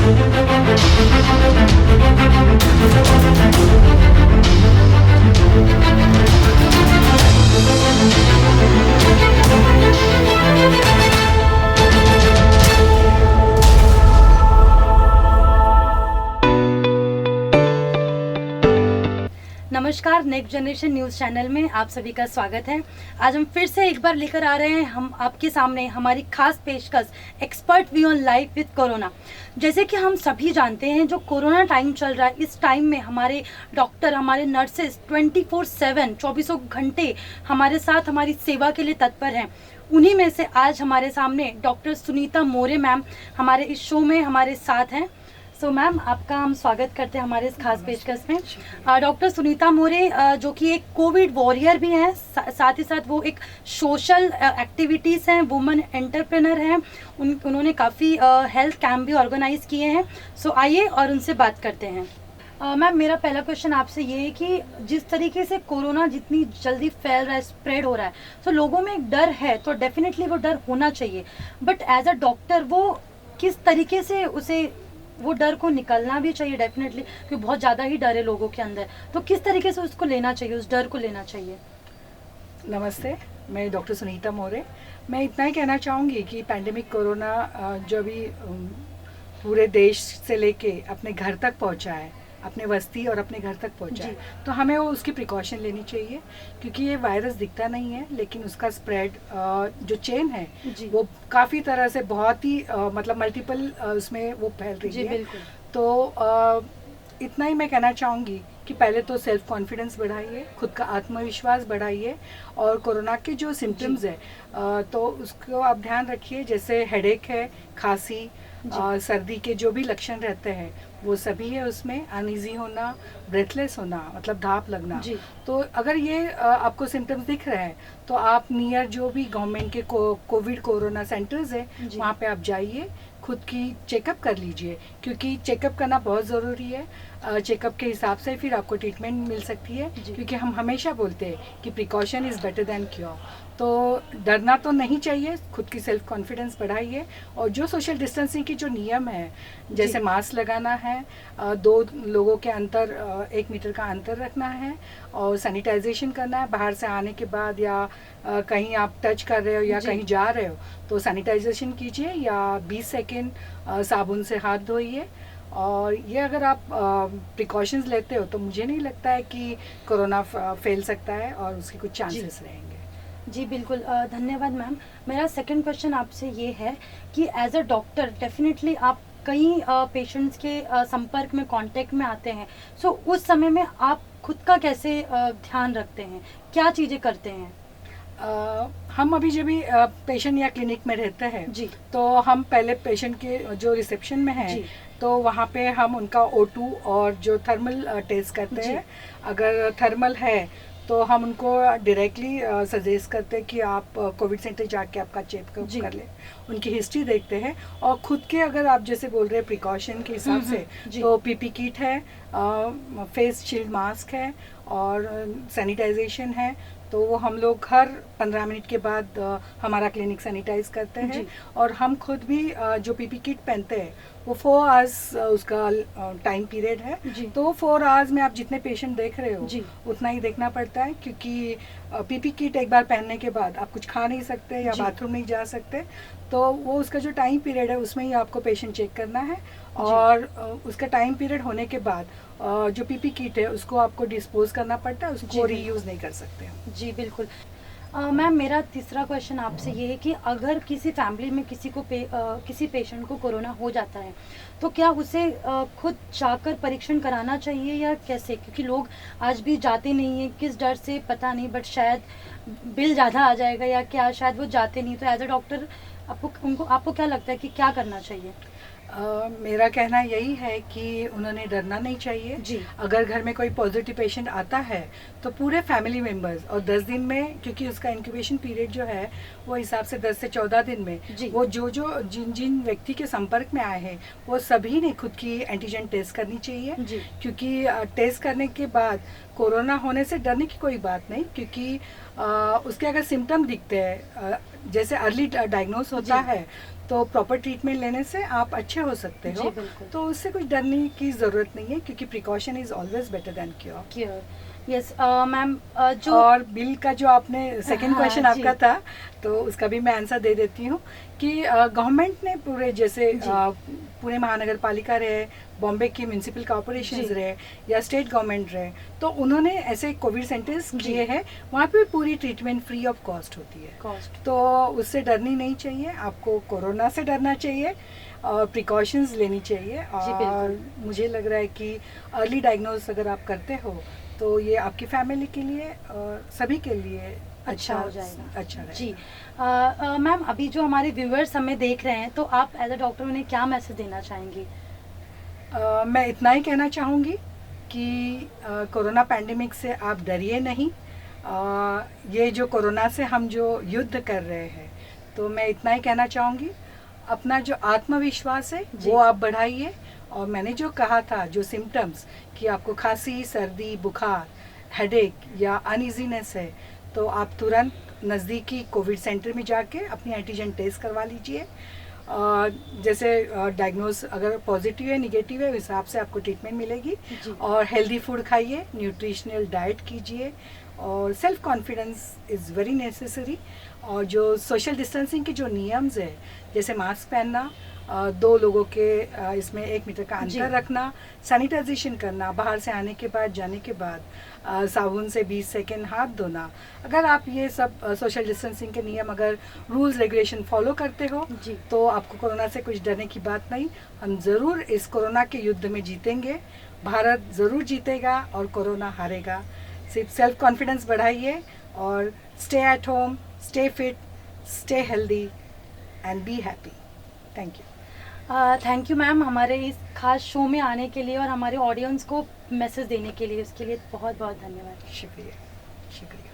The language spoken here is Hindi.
नमस्कार, नेक्स्ट जनरेशन न्यूज़ चैनल में आप सभी का स्वागत है। आज हम फिर से एक बार लेकर आ रहे हैं हम आपके सामने हमारी खास पेशकश expert view on life with corona. जैसे कि हम सभी जानते हैं, जो कोरोना टाइम चल रहा है, इस टाइम में हमारे डॉक्टर, हमारे नर्सेस 24/7 24 घंटे हमारे साथ हमारी सेवा के लिए तत्पर हैं। उन्हीं में से आज हमारे सामने डॉक्टर सुनीता मोरे मैम हमारे इस शो में हमारे साथ हैं। सो मैम, आपका हम स्वागत करते हैं हमारे इस खास पेशकश में। डॉक्टर सुनीता मोरे जो कि एक कोविड वॉरियर भी हैं, साथ ही साथ वो एक सोशल एक्टिविटीज़ हैं, वुमेन एंटरप्रेनर हैं। उन्होंने काफ़ी हेल्थ कैंप भी ऑर्गेनाइज किए हैं। सो आइए और उनसे बात करते हैं। मैम, मेरा पहला क्वेश्चन आपसे ये है कि जिस तरीके से कोरोना जितनी जल्दी फैल रहा है, स्प्रेड हो रहा है, तो लोगों में एक डर है, तो डेफिनेटली वो डर होना चाहिए। बट एज अ डॉक्टर वो किस तरीके से वो डर को निकलना भी चाहिए डेफिनेटली, क्योंकि बहुत ज़्यादा ही डर है लोगों के अंदर, तो किस तरीके से उसको लेना चाहिए, उस डर को लेना चाहिए? नमस्ते, मैं डॉक्टर सुनीता मोरे। मैं इतना ही कहना चाहूँगी कि पैंडेमिक कोरोना जो भी पूरे देश से लेके अपने घर तक पहुँचा है, अपने बस्ती और अपने घर तक पहुँचा है, तो हमें वो उसकी प्रिकॉशन लेनी चाहिए। क्योंकि ये वायरस दिखता नहीं है, लेकिन उसका स्प्रेड जो चेन है वो काफ़ी तरह से बहुत ही मतलब मल्टीपल उसमें वो फैल रही है। तो इतना ही मैं कहना चाहूँगी कि पहले तो सेल्फ कॉन्फिडेंस बढ़ाइए, खुद का आत्मविश्वास बढ़ाइए, और कोरोना के जो सिम्टम्स है तो उसको आप ध्यान रखिए। जैसे हेडेक है, खांसी, सर्दी के जो भी लक्षण रहते हैं वो सभी है उसमें। अनईजी होना, ब्रेथलेस होना, मतलब धाप लगना। तो अगर ये आपको सिम्टम्स दिख रहे हैं तो आप नियर जो भी गवर्नमेंट के कोविड कोरोना सेंटर्स है वहाँ पे आप जाइए, खुद की चेकअप कर लीजिए, क्योंकि चेकअप करना बहुत ज़रूरी है। चेकअप के हिसाब से फिर आपको ट्रीटमेंट मिल सकती है, क्योंकि हम हमेशा बोलते हैं कि precaution is better than cure. तो डरना तो नहीं चाहिए, खुद की सेल्फ कॉन्फिडेंस बढ़ाइए, और जो सोशल डिस्टेंसिंग की जो नियम है, जैसे मास्क लगाना है, 2 लोगों के अंतर 1 मीटर का अंतर रखना है, और सैनिटाइजेशन करना है बाहर से आने के बाद, या कहीं आप टच कर रहे हो या कहीं जा रहे हो तो सैनिटाइजेशन कीजिए, या 20 सेकेंड साबुन से हाथ धोइए। और ये अगर आप प्रिकॉशंस लेते हो तो मुझे नहीं लगता है कि कोरोना फैल सकता है और उसके कुछ चांसेस रहेंगे। जी बिल्कुल, धन्यवाद मैम। मेरा सेकंड क्वेश्चन आपसे ये है कि एज अ डॉक्टर डेफिनेटली आप कई पेशेंट्स के संपर्क में, कांटेक्ट में आते हैं। सो उस समय में आप खुद का कैसे ध्यान रखते हैं, क्या चीज़ें करते हैं? हम अभी जब भी पेशेंट या क्लिनिक में रहते हैं तो हम पहले पेशेंट के जो रिसेप्शन में है तो वहाँ पे हम उनका O2 और जो थर्मल टेस्ट करते हैं। अगर थर्मल है तो हम उनको डायरेक्टली सजेस्ट करते हैं कि आप कोविड सेंटर जाके आपका चेकअप कर लें, उनकी हिस्ट्री देखते हैं। और खुद के अगर आप जैसे बोल रहे हैं प्रिकॉशन के हिसाब से, तो पीपी किट है, फेस शील्ड मास्क है, और सैनिटाइजेशन है। तो वो हम लोग हर 15 मिनट के बाद हमारा क्लिनिक सैनिटाइज करते हैं। और हम खुद भी जो पीपी किट पहनते हैं वो 4 आवर्स उसका टाइम पीरियड है। तो 4 आवर्स में आप जितने पेशेंट देख रहे हो उतना ही देखना पड़ता है, क्योंकि पीपी किट एक बार पहनने के बाद आप कुछ खा नहीं सकते या बाथरूम नहीं जा सकते। तो वो उसका जो टाइम पीरियड है उसमें ही आपको पेशेंट चेक करना है, और उसका टाइम पीरियड होने के बाद जो पीपी किट है उसको आपको डिस्पोज करना पड़ता है, उसको रीयूज़ नहीं कर सकते। जी बिल्कुल। मैम, मेरा तीसरा क्वेश्चन आपसे ये है कि अगर किसी फैमिली में किसी पेशेंट को कोरोना हो जाता है तो क्या उसे खुद जाकर परीक्षण कराना चाहिए या कैसे? क्योंकि लोग आज भी जाते नहीं हैं, किस डर से पता नहीं, बट शायद बिल ज़्यादा आ जाएगा या क्या, शायद वो जाते नहीं। तो एज अ डॉक्टर आपको क्या लगता है कि क्या करना चाहिए? मेरा कहना यही है कि उन्होंने डरना नहीं चाहिए। अगर घर में कोई पॉजिटिव पेशेंट आता है तो पूरे फैमिली मेंबर्स, और 10 दिन में, क्योंकि उसका इंक्यूबेशन पीरियड जो है वो हिसाब से 10 से 14 दिन में वो जिन व्यक्ति के संपर्क में आए हैं वो सभी ने खुद की एंटीजन टेस्ट करनी चाहिए। क्योंकि टेस्ट करने के बाद कोरोना होने से डरने की कोई बात नहीं, क्योंकि उसके अगर सिम्टम दिखते हैं, जैसे अर्ली डायग्नोस होता है तो प्रॉपर ट्रीटमेंट लेने से आप अच्छे हो सकते जी हो। बिल्कुल। तो उससे कुछ डरने की ज़रूरत नहीं है, क्योंकि precaution is always better than cure. Cure. Yes ma'am, जो और बिल का जो आपने सेकंड हाँ क्वेश्चन जी। आपका था, तो उसका भी मैं आंसर दे देती हूँ कि गवर्नमेंट ने पूरे जैसे जी। पुणे महानगर पालिका रहे, बॉम्बे की म्यूनसिपल कॉरपोरेशंस जी। रहे या स्टेट गवर्नमेंट रहे, तो उन्होंने ऐसे कोविड सेंटर्स जी। किए हैं, वहाँ पे पूरी ट्रीटमेंट फ्री ऑफ कॉस्ट होती है। कॉस्ट। तो उससे डरनी नहीं चाहिए, आपको कोरोना से डरना चाहिए और प्रिकॉशंस लेनी चाहिए। जी और बिल्कुल। मुझे लग रहा है कि अर्ली डायग्नोस अगर आप करते हो तो ये आपकी फैमिली के लिए और सभी के लिए अच्छा हो जाएगा। अच्छा रहेगा। जी मैम, अभी जो हमारे व्यूअर्स हमें देख रहे हैं, तो आप एज अ डॉक्टर उन्हें क्या मैसेज देना चाहेंगी? मैं इतना ही कहना चाहूँगी कि कोरोना पैंडेमिक से आप डरिए नहीं। ये जो कोरोना से हम जो युद्ध कर रहे हैं, तो मैं इतना ही कहना चाहूँगी, अपना जो आत्मविश्वास है जी। वो आप बढ़ाइए। और मैंने जो कहा था, जो सिम्टम्स कि आपको खांसी, सर्दी, बुखार, हेडेक या अनइजीनेस है, तो आप तुरंत नज़दीकी कोविड सेंटर में जाके अपनी एंटीजन टेस्ट करवा लीजिए। जैसे डायग्नोस अगर पॉजिटिव है, निगेटिव है, उस हिसाब से आपको ट्रीटमेंट मिलेगी। जी। और हेल्दी फूड खाइए, न्यूट्रिशनल डाइट कीजिए, और self confidence is very necessary. और जो सोशल डिस्टेंसिंग के जो नियम्स है, जैसे मास्क पहनना, 2 लोगों के इसमें 1 मीटर का जी। अंतर रखना, सैनिटाइजेशन करना, बाहर से आने के बाद, जाने के बाद साबुन से 20 सेकेंड हाथ धोना। अगर आप ये सब सोशल डिस्टेंसिंग के नियम, अगर रूल्स रेगुलेशन फॉलो करते हो, जी। तो आपको कोरोना से कुछ डरने की बात नहीं। हम ज़रूर इस कोरोना के युद्ध में जीतेंगे, भारत ज़रूर जीतेगा और कोरोना हारेगा। सिर्फ सेल्फ कॉन्फिडेंस बढ़ाइए और stay at home, stay fit, stay healthy and be happy. Thank you. Thank you ma'am, हमारे इस खास शो में आने के लिए और हमारे ऑडियंस को मैसेज देने के लिए, उसके लिए बहुत बहुत धन्यवाद। शुक्रिया, शुक्रिया।